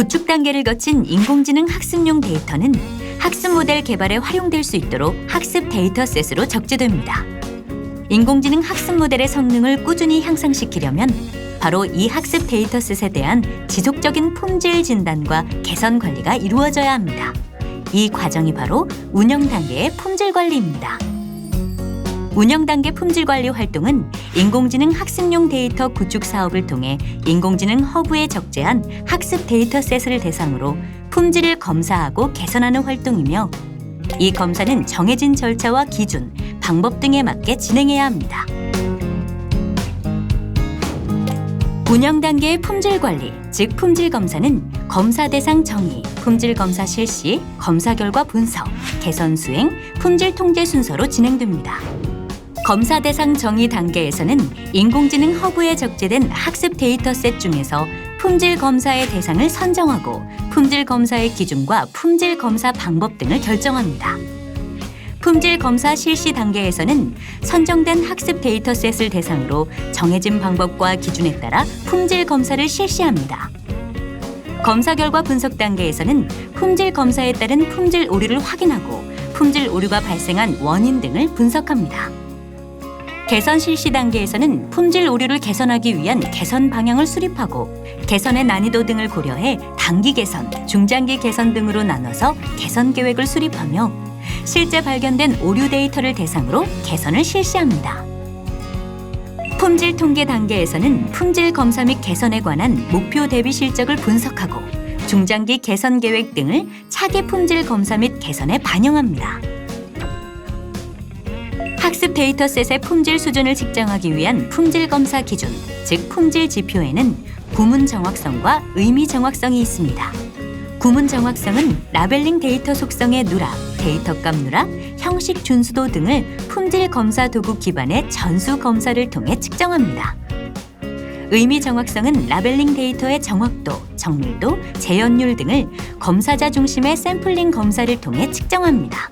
구축 단계를 거친 인공지능 학습용 데이터는 학습 모델 개발에 활용될 수 있도록 학습 데이터셋으로 적재됩니다. 인공지능 학습 모델의 성능을 꾸준히 향상시키려면 바로 이 학습 데이터셋에 대한 지속적인 품질 진단과 개선 관리가 이루어져야 합니다. 이 과정이 바로 운영 단계의 품질 관리입니다. 운영 단계 품질 관리 활동은 인공지능 학습용 데이터 구축 사업을 통해 인공지능 허브에 적재한 학습 데이터셋을 대상으로 품질을 검사하고 개선하는 활동이며, 이 검사는 정해진 절차와 기준, 방법 등에 맞게 진행해야 합니다. 운영 단계의 품질 관리, 즉 품질 검사는 검사 대상 정의, 품질 검사 실시, 검사 결과 분석, 개선 수행, 품질 통제 순서로 진행됩니다. 검사 대상 정의 단계에서는 인공지능 허브에 적재된 학습 데이터셋 중에서 품질 검사의 대상을 선정하고 품질 검사의 기준과 품질 검사 방법 등을 결정합니다. 품질 검사 실시 단계에서는 선정된 학습 데이터셋을 대상으로 정해진 방법과 기준에 따라 품질 검사를 실시합니다. 검사 결과 분석 단계에서는 품질 검사에 따른 품질 오류를 확인하고 품질 오류가 발생한 원인 등을 분석합니다. 개선 실시 단계에서는 품질 오류를 개선하기 위한 개선 방향을 수립하고 개선의 난이도 등을 고려해 단기 개선, 중장기 개선 등으로 나눠서 개선 계획을 수립하며 실제 발견된 오류 데이터를 대상으로 개선을 실시합니다. 품질 통계 단계에서는 품질 검사 및 개선에 관한 목표 대비 실적을 분석하고 중장기 개선 계획 등을 차기 품질 검사 및 개선에 반영합니다. 학습 데이터셋의 품질 수준을 측정하기 위한 품질 검사 기준, 즉 품질 지표에는 구문 정확성과 의미 정확성이 있습니다. 구문 정확성은 라벨링 데이터 속성의 누락, 데이터값 누락, 형식 준수도 등을 품질 검사 도구 기반의 전수 검사를 통해 측정합니다. 의미 정확성은 라벨링 데이터의 정확도, 정밀도, 재현율 등을 검사자 중심의 샘플링 검사를 통해 측정합니다.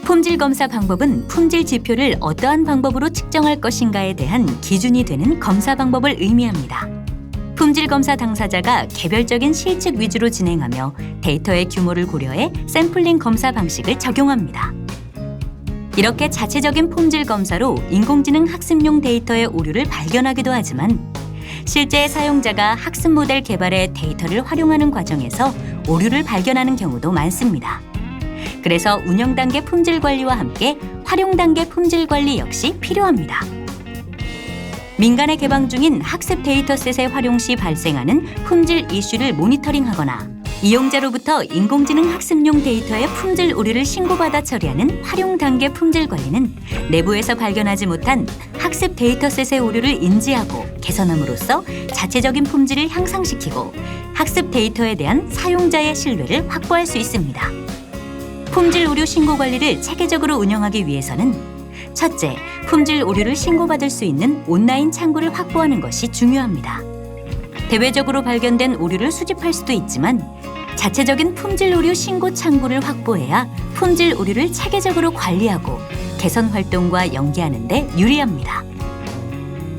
품질 검사 방법은 품질 지표를 어떠한 방법으로 측정할 것인가에 대한 기준이 되는 검사 방법을 의미합니다. 품질 검사 당사자가 개별적인 실측 위주로 진행하며 데이터의 규모를 고려해 샘플링 검사 방식을 적용합니다. 이렇게 자체적인 품질 검사로 인공지능 학습용 데이터의 오류를 발견하기도 하지만 실제 사용자가 학습 모델 개발에 데이터를 활용하는 과정에서 오류를 발견하는 경우도 많습니다. 그래서 운영 단계 품질 관리와 함께 활용 단계 품질 관리 역시 필요합니다. 민간에 개방 중인 학습 데이터셋의 활용 시 발생하는 품질 이슈를 모니터링하거나 이용자로부터 인공지능 학습용 데이터의 품질 오류를 신고받아 처리하는 활용 단계 품질 관리는 내부에서 발견하지 못한 학습 데이터셋의 오류를 인지하고 개선함으로써 자체적인 품질을 향상시키고 학습 데이터에 대한 사용자의 신뢰를 확보할 수 있습니다. 품질 오류 신고 관리를 체계적으로 운영하기 위해서는 첫째, 품질 오류를 신고받을 수 있는 온라인 창구를 확보하는 것이 중요합니다. 대외적으로 발견된 오류를 수집할 수도 있지만 자체적인 품질 오류 신고 창구를 확보해야 품질 오류를 체계적으로 관리하고 개선 활동과 연계하는 데 유리합니다.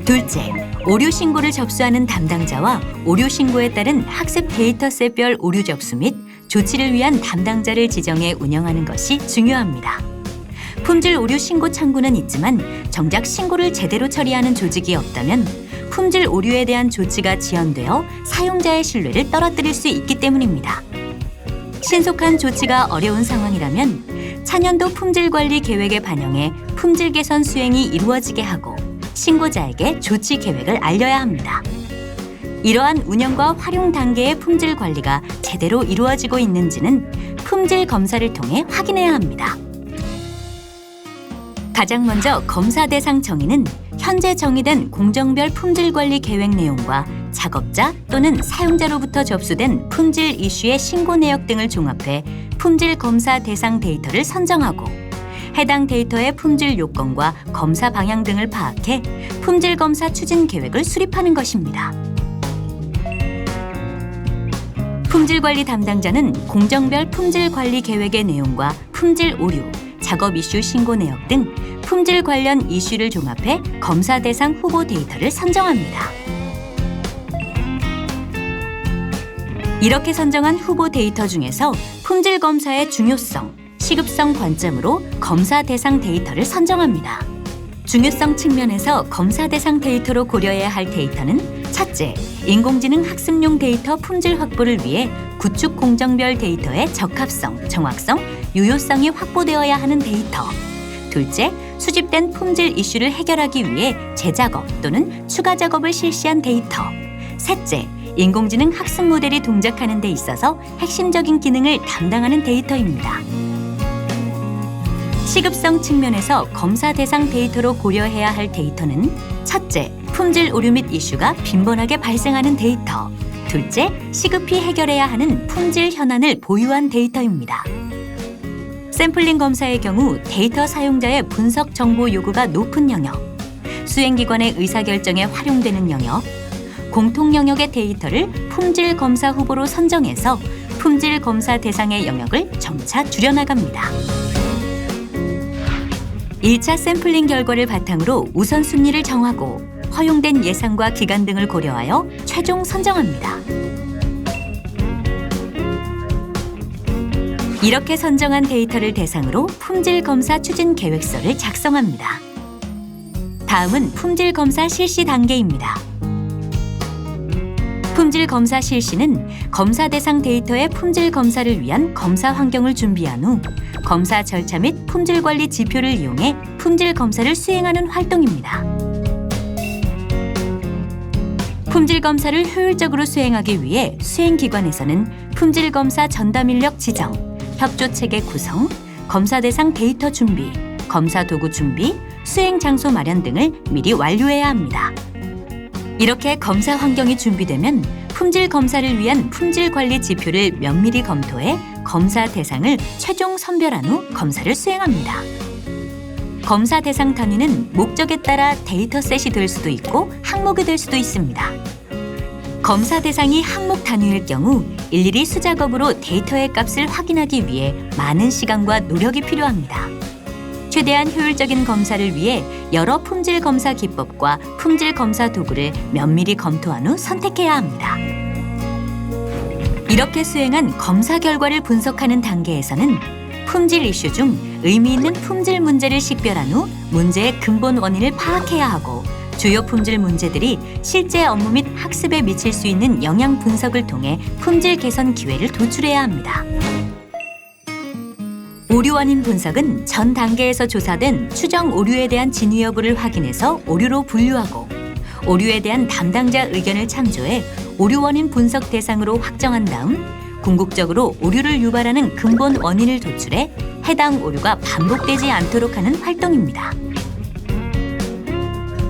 둘째, 오류 신고를 접수하는 담당자와 오류 신고에 따른 학습 데이터셋별 오류 접수 및 조치를 위한 담당자를 지정해 운영하는 것이 중요합니다. 품질 오류 신고 창구는 있지만 정작 신고를 제대로 처리하는 조직이 없다면 품질 오류에 대한 조치가 지연되어 사용자의 신뢰를 떨어뜨릴 수 있기 때문입니다. 신속한 조치가 어려운 상황이라면 차년도 품질 관리 계획에 반영해 품질 개선 수행이 이루어지게 하고 신고자에게 조치 계획을 알려야 합니다. 이러한 운영과 활용 단계의 품질 관리가 제대로 이루어지고 있는지는 품질 검사를 통해 확인해야 합니다. 가장 먼저 검사 대상 정의는 현재 정의된 공정별 품질 관리 계획 내용과 작업자 또는 사용자로부터 접수된 품질 이슈의 신고 내역 등을 종합해 품질 검사 대상 데이터를 선정하고 해당 데이터의 품질 요건과 검사 방향 등을 파악해 품질 검사 추진 계획을 수립하는 것입니다. 품질 관리 담당자는 공정별 품질 관리 계획의 내용과 품질 오류, 작업 이슈 신고 내역 등 품질 관련 이슈를 종합해 검사 대상 후보 데이터를 선정합니다. 이렇게 선정한 후보 데이터 중에서 품질 검사의 중요성, 시급성 관점으로 검사 대상 데이터를 선정합니다. 중요성 측면에서 검사 대상 데이터로 고려해야 할 데이터는 첫째, 인공지능 학습용 데이터 품질 확보를 위해 구축 공정별 데이터의 적합성, 정확성, 유효성이 확보되어야 하는 데이터. 둘째, 수집된 품질 이슈를 해결하기 위해 재작업 또는 추가 작업을 실시한 데이터. 셋째, 인공지능 학습 모델이 동작하는 데 있어서 핵심적인 기능을 담당하는 데이터입니다. 시급성 측면에서 검사 대상 데이터로 고려해야 할 데이터는 첫째, 품질 오류 및 이슈가 빈번하게 발생하는 데이터. 둘째, 시급히 해결해야 하는 품질 현안을 보유한 데이터입니다. 샘플링 검사의 경우 데이터 사용자의 분석 정보 요구가 높은 영역, 수행기관의 의사결정에 활용되는 영역, 공통 영역의 데이터를 품질 검사 후보로 선정해서 품질 검사 대상의 영역을 점차 줄여나갑니다. 1차 샘플링 결과를 바탕으로 우선순위를 정하고 허용된 예산과 기간 등을 고려하여 최종 선정합니다. 이렇게 선정한 데이터를 대상으로 품질 검사 추진 계획서를 작성합니다. 다음은 품질 검사 실시 단계입니다. 품질 검사 실시는 검사 대상 데이터의 품질 검사를 위한 검사 환경을 준비한 후 검사 절차 및 품질 관리 지표를 이용해 품질 검사를 수행하는 활동입니다. 품질 검사를 효율적으로 수행하기 위해 수행기관에서는 품질 검사 전담 인력 지정, 협조 체계 구성, 검사 대상 데이터 준비, 검사 도구 준비, 수행 장소 마련 등을 미리 완료해야 합니다. 이렇게 검사 환경이 준비되면 품질 검사를 위한 품질 관리 지표를 면밀히 검토해 검사 대상을 최종 선별한 후 검사를 수행합니다. 검사 대상 단위는 목적에 따라 데이터셋이 될 수도 있고 항목이 될 수도 있습니다. 검사 대상이 항목 단위일 경우 일일이 수작업으로 데이터의 값을 확인하기 위해 많은 시간과 노력이 필요합니다. 최대한 효율적인 검사를 위해 여러 품질 검사 기법과 품질 검사 도구를 면밀히 검토한 후 선택해야 합니다. 이렇게 수행한 검사 결과를 분석하는 단계에서는 품질 이슈 중 의미 있는 품질 문제를 식별한 후 문제의 근본 원인을 파악해야 하고 주요 품질 문제들이 실제 업무 및 학습에 미칠 수 있는 영향 분석을 통해 품질 개선 기회를 도출해야 합니다. 오류 원인 분석은 전 단계에서 조사된 추정 오류에 대한 진위 여부를 확인해서 오류로 분류하고 오류에 대한 담당자 의견을 참조해 오류 원인 분석 대상으로 확정한 다음 궁극적으로 오류를 유발하는 근본 원인을 도출해 해당 오류가 반복되지 않도록 하는 활동입니다.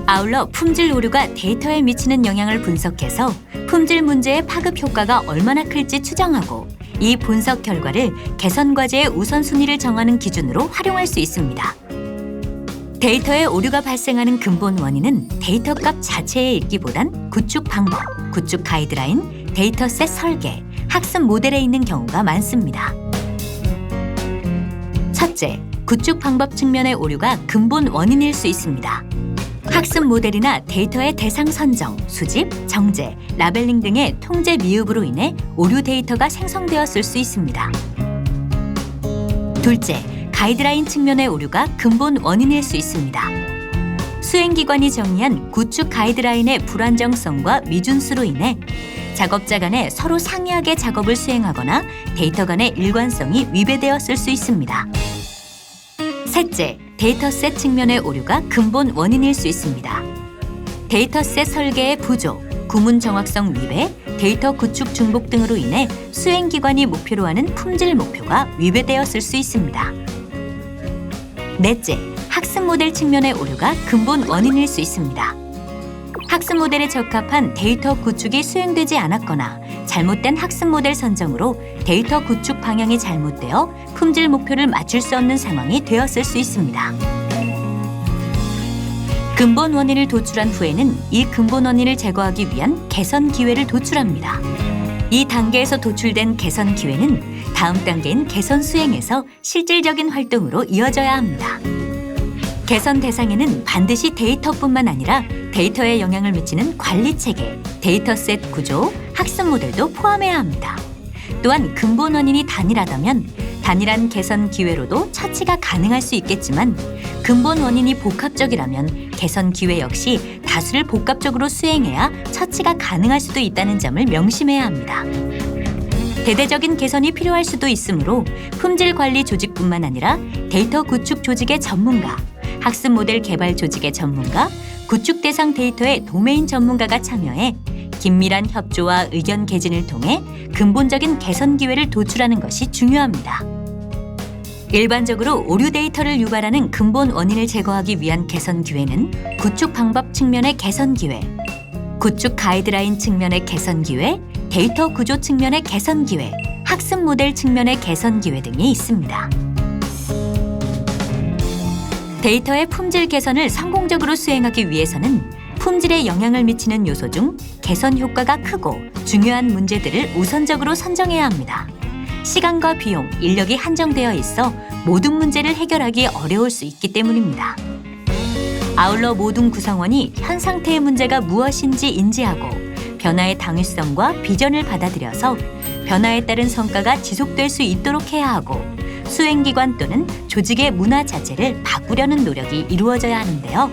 아울러 품질 오류가 데이터에 미치는 영향을 분석해서 품질 문제의 파급 효과가 얼마나 클지 추정하고 이 분석 결과를 개선 과제의 우선순위를 정하는 기준으로 활용할 수 있습니다. 데이터에 오류가 발생하는 근본 원인은 데이터 값 자체에 있기보단 구축 방법, 구축 가이드라인, 데이터셋 설계, 학습 모델에 있는 경우가 많습니다. 첫째, 구축 방법 측면의 오류가 근본 원인일 수 있습니다. 학습 모델이나 데이터의 대상 선정, 수집, 정제, 라벨링 등의 통제 미흡으로 인해 오류 데이터가 생성되었을 수 있습니다. 둘째, 가이드라인 측면의 오류가 근본 원인일 수 있습니다. 수행기관이 정의한 구축 가이드라인의 불안정성과 미준수로 인해 작업자 간에 서로 상이하게 작업을 수행하거나 데이터 간의 일관성이 위배되었을 수 있습니다. 셋째, 데이터셋 측면의 오류가 근본 원인일 수 있습니다. 데이터셋 설계의 부족, 구문 정확성 위배, 데이터 구축 중복 등으로 인해 수행기관이 목표로 하는 품질 목표가 위배되었을 수 있습니다. 넷째, 학습 모델 측면의 오류가 근본 원인일 수 있습니다. 학습 모델에 적합한 데이터 구축이 수행되지 않았거나 잘못된 학습 모델 선정으로 데이터 구축 방향이 잘못되어 품질 목표를 맞출 수 없는 상황이 되었을 수 있습니다. 근본 원인을 도출한 후에는 이 근본 원인을 제거하기 위한 개선 기회를 도출합니다. 이 단계에서 도출된 개선 기회는 다음 단계인 개선 수행에서 실질적인 활동으로 이어져야 합니다. 개선 대상에는 반드시 데이터뿐만 아니라 데이터에 영향을 미치는 관리 체계, 데이터셋 구조, 학습 모델도 포함해야 합니다. 또한 근본 원인이 단일하다면 단일한 개선 기회로도 처치가 가능할 수 있겠지만 근본 원인이 복합적이라면 개선 기회 역시 다수를 복합적으로 수행해야 처치가 가능할 수도 있다는 점을 명심해야 합니다. 대대적인 개선이 필요할 수도 있으므로 품질 관리 조직뿐만 아니라 데이터 구축 조직의 전문가, 학습 모델 개발 조직의 전문가, 구축 대상 데이터의 도메인 전문가가 참여해 긴밀한 협조와 의견 개진을 통해 근본적인 개선 기회를 도출하는 것이 중요합니다. 일반적으로 오류 데이터를 유발하는 근본 원인을 제거하기 위한 개선 기회는 구축 방법 측면의 개선 기회, 구축 가이드라인 측면의 개선 기회, 데이터 구조 측면의 개선 기회, 학습 모델 측면의 개선 기회 등이 있습니다. 데이터의 품질 개선을 성공적으로 수행하기 위해서는 품질에 영향을 미치는 요소 중 개선 효과가 크고 중요한 문제들을 우선적으로 선정해야 합니다. 시간과 비용, 인력이 한정되어 있어 모든 문제를 해결하기 어려울 수 있기 때문입니다. 아울러 모든 구성원이 현 상태의 문제가 무엇인지 인지하고 변화의 당위성과 비전을 받아들여서 변화에 따른 성과가 지속될 수 있도록 해야 하고 수행기관 또는 조직의 문화 자체를 바꾸려는 노력이 이루어져야 하는데요.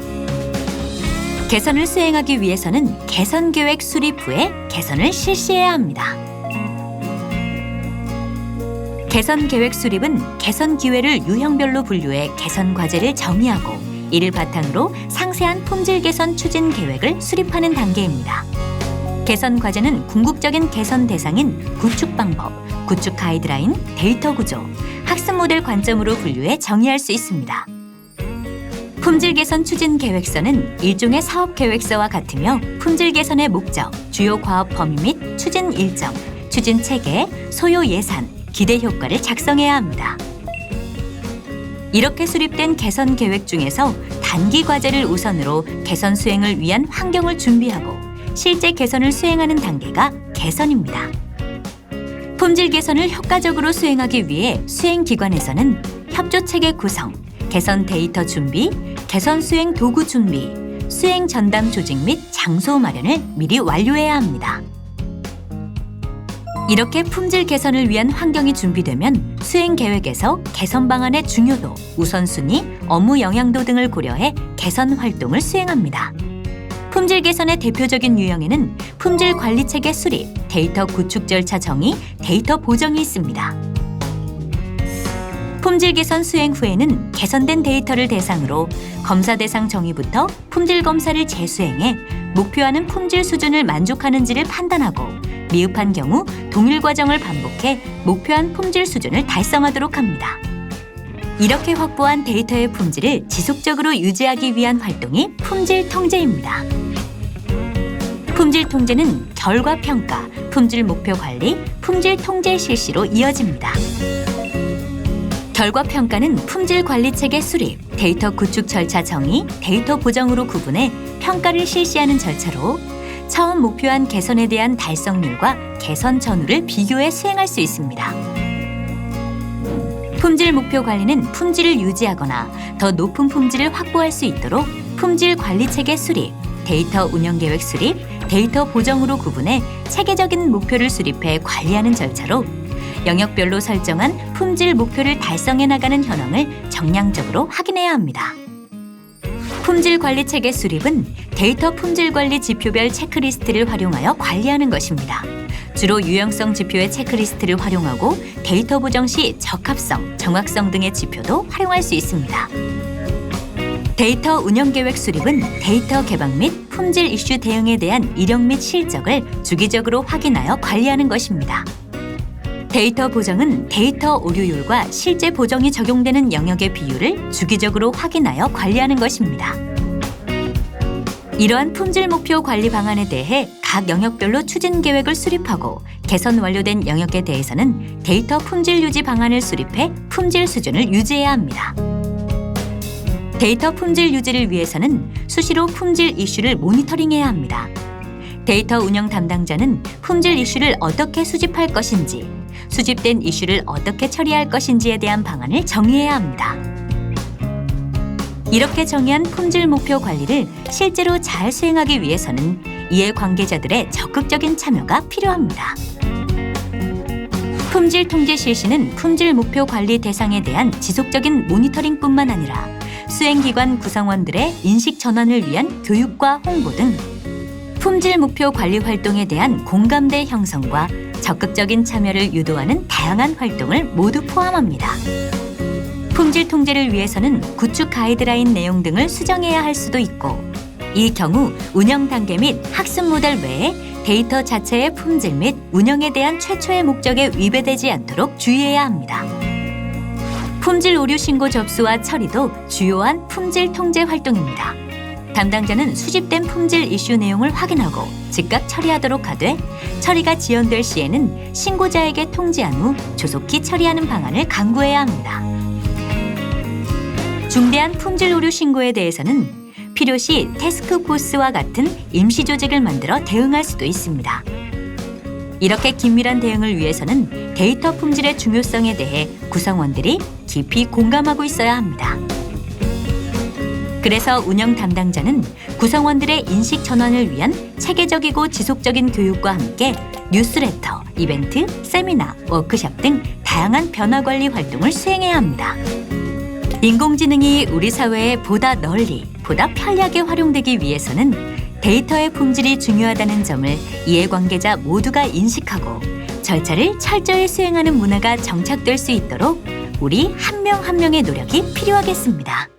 개선을 수행하기 위해서는 개선 계획 수립 후에 개선을 실시해야 합니다. 개선 계획 수립은 개선 기회를 유형별로 분류해 개선 과제를 정의하고 이를 바탕으로 상세한 품질 개선 추진 계획을 수립하는 단계입니다. 개선 과제는 궁극적인 개선 대상인 구축 방법, 구축 가이드라인, 데이터 구조, 학습 모델 관점으로 분류해 정의할 수 있습니다. 품질 개선 추진 계획서는 일종의 사업 계획서와 같으며 품질 개선의 목적, 주요 과업 범위 및 추진 일정, 추진 체계, 소요 예산, 기대 효과를 작성해야 합니다. 이렇게 수립된 개선 계획 중에서 단기 과제를 우선으로 개선 수행을 위한 환경을 준비하고 실제 개선을 수행하는 단계가 개선입니다. 품질 개선을 효과적으로 수행하기 위해 수행기관에서는 협조체계 구성, 개선 데이터 준비, 개선 수행 도구 준비, 수행 전담 조직 및 장소 마련을 미리 완료해야 합니다. 이렇게 품질 개선을 위한 환경이 준비되면 수행 계획에서 개선 방안의 중요도, 우선순위, 업무 영향도 등을 고려해 개선 활동을 수행합니다. 품질 개선의 대표적인 유형에는 품질 관리 체계 수립, 데이터 구축 절차 정의, 데이터 보정이 있습니다. 품질 개선 수행 후에는 개선된 데이터를 대상으로 검사 대상 정의부터 품질 검사를 재수행해 목표하는 품질 수준을 만족하는지를 판단하고 미흡한 경우 동일 과정을 반복해 목표한 품질 수준을 달성하도록 합니다. 이렇게 확보한 데이터의 품질을 지속적으로 유지하기 위한 활동이 품질 통제입니다. 품질 통제는 결과 평가, 품질 목표 관리, 품질 통제 실시로 이어집니다. 결과 평가는 품질 관리 체계 수립, 데이터 구축 절차 정의, 데이터 보정으로 구분해 평가를 실시하는 절차로 처음 목표한 개선에 대한 달성률과 개선 전후를 비교해 수행할 수 있습니다. 품질 목표 관리는 품질을 유지하거나 더 높은 품질을 확보할 수 있도록 품질 관리 체계 수립, 데이터 운영 계획 수립, 데이터 보정으로 구분해 체계적인 목표를 수립해 관리하는 절차로 영역별로 설정한 품질 목표를 달성해 나가는 현황을 정량적으로 확인해야 합니다. 품질 관리 체계 수립은 데이터 품질 관리 지표별 체크리스트를 활용하여 관리하는 것입니다. 주로 유형성 지표의 체크리스트를 활용하고 데이터 보정 시 적합성, 정확성 등의 지표도 활용할 수 있습니다. 데이터 운영 계획 수립은 데이터 개방 및 품질 이슈 대응에 대한 이력 및 실적을 주기적으로 확인하여 관리하는 것입니다. 데이터 보정은 데이터 오류율과 실제 보정이 적용되는 영역의 비율을 주기적으로 확인하여 관리하는 것입니다. 이러한 품질 목표 관리 방안에 대해 각 영역별로 추진 계획을 수립하고 개선 완료된 영역에 대해서는 데이터 품질 유지 방안을 수립해 품질 수준을 유지해야 합니다. 데이터 품질 유지를 위해서는 수시로 품질 이슈를 모니터링해야 합니다. 데이터 운영 담당자는 품질 이슈를 어떻게 수집할 것인지, 수집된 이슈를 어떻게 처리할 것인지에 대한 방안을 정의해야 합니다. 이렇게 정의한 품질 목표 관리를 실제로 잘 수행하기 위해서는 이해관계자들의 적극적인 참여가 필요합니다. 품질 통제 실시는 품질 목표 관리 대상에 대한 지속적인 모니터링뿐만 아니라 수행기관 구성원들의 인식 전환을 위한 교육과 홍보 등 품질 목표 관리 활동에 대한 공감대 형성과 적극적인 참여를 유도하는 다양한 활동을 모두 포함합니다. 품질 통제를 위해서는 구축 가이드라인 내용 등을 수정해야 할 수도 있고, 이 경우 운영 단계 및 학습 모델 외에 데이터 자체의 품질 및 운영에 대한 최초의 목적에 위배되지 않도록 주의해야 합니다. 품질 오류 신고 접수와 처리도 주요한 품질 통제 활동입니다. 담당자는 수집된 품질 이슈 내용을 확인하고 즉각 처리하도록 하되, 처리가 지연될 시에는 신고자에게 통지한 후 조속히 처리하는 방안을 강구해야 합니다. 중대한 품질 오류 신고에 대해서는 필요시 태스크포스와 같은 임시 조직을 만들어 대응할 수도 있습니다. 이렇게 긴밀한 대응을 위해서는 데이터 품질의 중요성에 대해 구성원들이 깊이 공감하고 있어야 합니다. 그래서 운영 담당자는 구성원들의 인식 전환을 위한 체계적이고 지속적인 교육과 함께 뉴스레터, 이벤트, 세미나, 워크숍 등 다양한 변화 관리 활동을 수행해야 합니다. 인공지능이 우리 사회에 보다 널리, 보다 편리하게 활용되기 위해서는 데이터의 품질이 중요하다는 점을 이해관계자 모두가 인식하고 절차를 철저히 수행하는 문화가 정착될 수 있도록 우리 한 명 한 명의 노력이 필요하겠습니다.